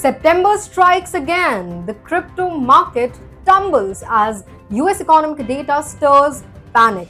September strikes again. The crypto market tumbles as US economic data stirs panic.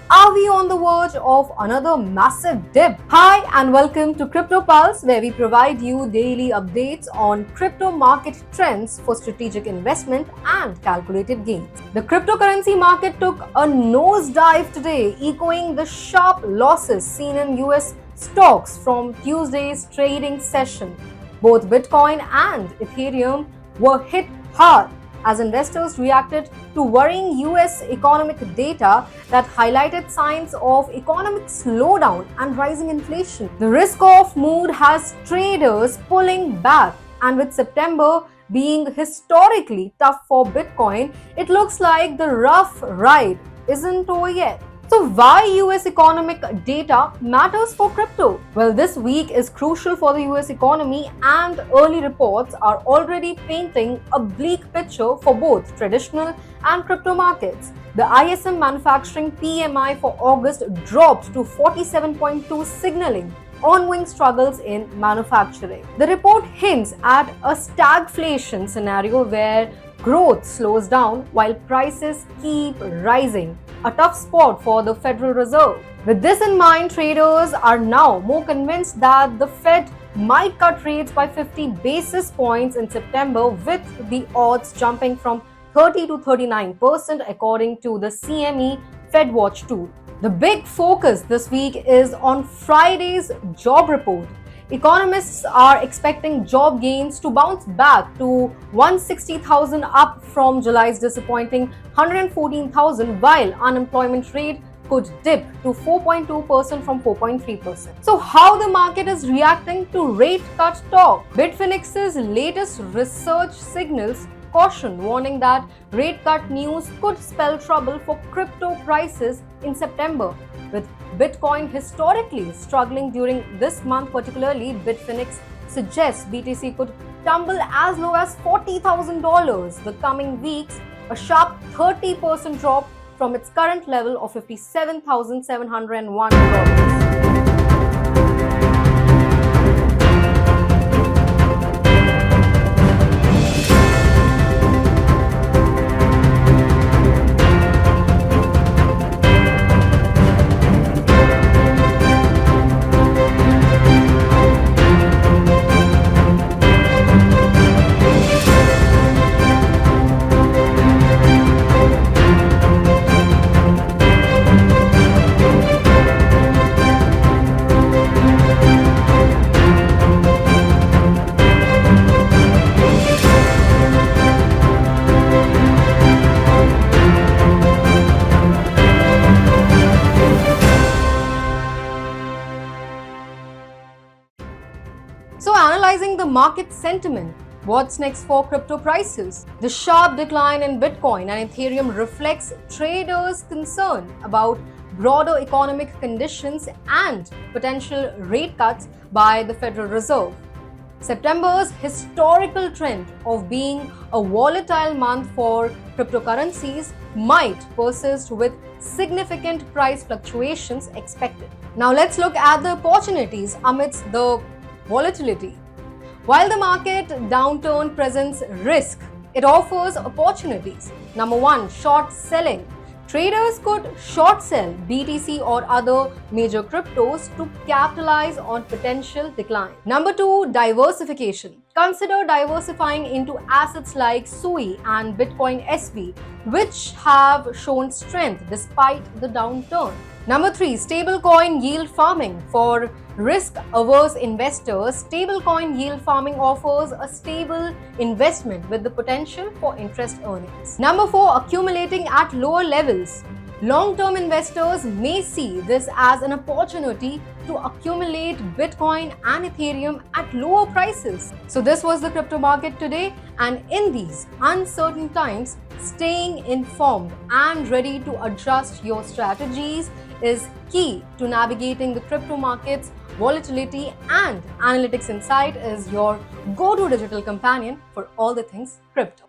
Are we on the verge of another massive dip? Hi and welcome to Crypto Pulse, where we provide you daily updates on crypto market trends for strategic investment and calculated gains. The cryptocurrency market took a nosedive today, echoing the sharp losses seen in US stocks from Tuesday's trading session. Both Bitcoin and Ethereum were hit hard as investors reacted to worrying US economic data that highlighted signs of economic slowdown and rising inflation. The risk-off mood has traders pulling back, and with September being historically tough for Bitcoin, it looks like the rough ride isn't over yet. So why US economic data matters for crypto? Well, this week is crucial for the US economy, and early reports are already painting a bleak picture for both traditional and crypto markets. The ISM manufacturing PMI for August dropped to 47.2, signaling ongoing struggles in manufacturing. The report hints at a stagflation scenario where growth slows down while prices keep rising, a tough spot for the Federal Reserve. With this in mind, traders are now more convinced that the Fed might cut rates by 50 basis points in September, with the odds jumping from 30 to 39% according to the CME FedWatch tool. The big focus this week is on Friday's job report. Economists are expecting job gains to bounce back to 160,000, up from July's disappointing 114,000, while unemployment rate could dip to 4.2% from 4.3%. So how the market is reacting to rate cut talk? Bitfinex's latest research signals caution, warning that rate cut news could spell trouble for crypto prices in September. With Bitcoin historically struggling during this month, particularly, Bitfinex suggests BTC could tumble as low as $40,000 the coming weeks, a sharp 30% drop from its current level of $57,701. So analyzing the market sentiment, what's next for crypto prices? The sharp decline in Bitcoin and Ethereum reflects traders' concern about broader economic conditions and potential rate cuts by the Federal Reserve. September's historical trend of being a volatile month for cryptocurrencies might persist, with significant price fluctuations expected. Now let's look at the opportunities amidst the volatility. While the market downturn presents risk, it offers opportunities. Number one, short selling. Traders could short sell BTC or other major cryptos to capitalize on potential decline. Number two, diversification. Consider diversifying into assets like SUI and Bitcoin SV, which have shown strength despite the downturn. Number three, stablecoin yield farming. For risk-averse investors, stablecoin yield farming offers a stable investment with the potential for interest earnings. Number four, accumulating at lower levels. Long-term investors may see this as an opportunity to accumulate Bitcoin and Ethereum at lower prices. So this was the crypto market today, and in these uncertain times, staying informed and ready to adjust your strategies is key to navigating the crypto markets. Volatility and Analytics Insight is your go-to digital companion for all the things crypto.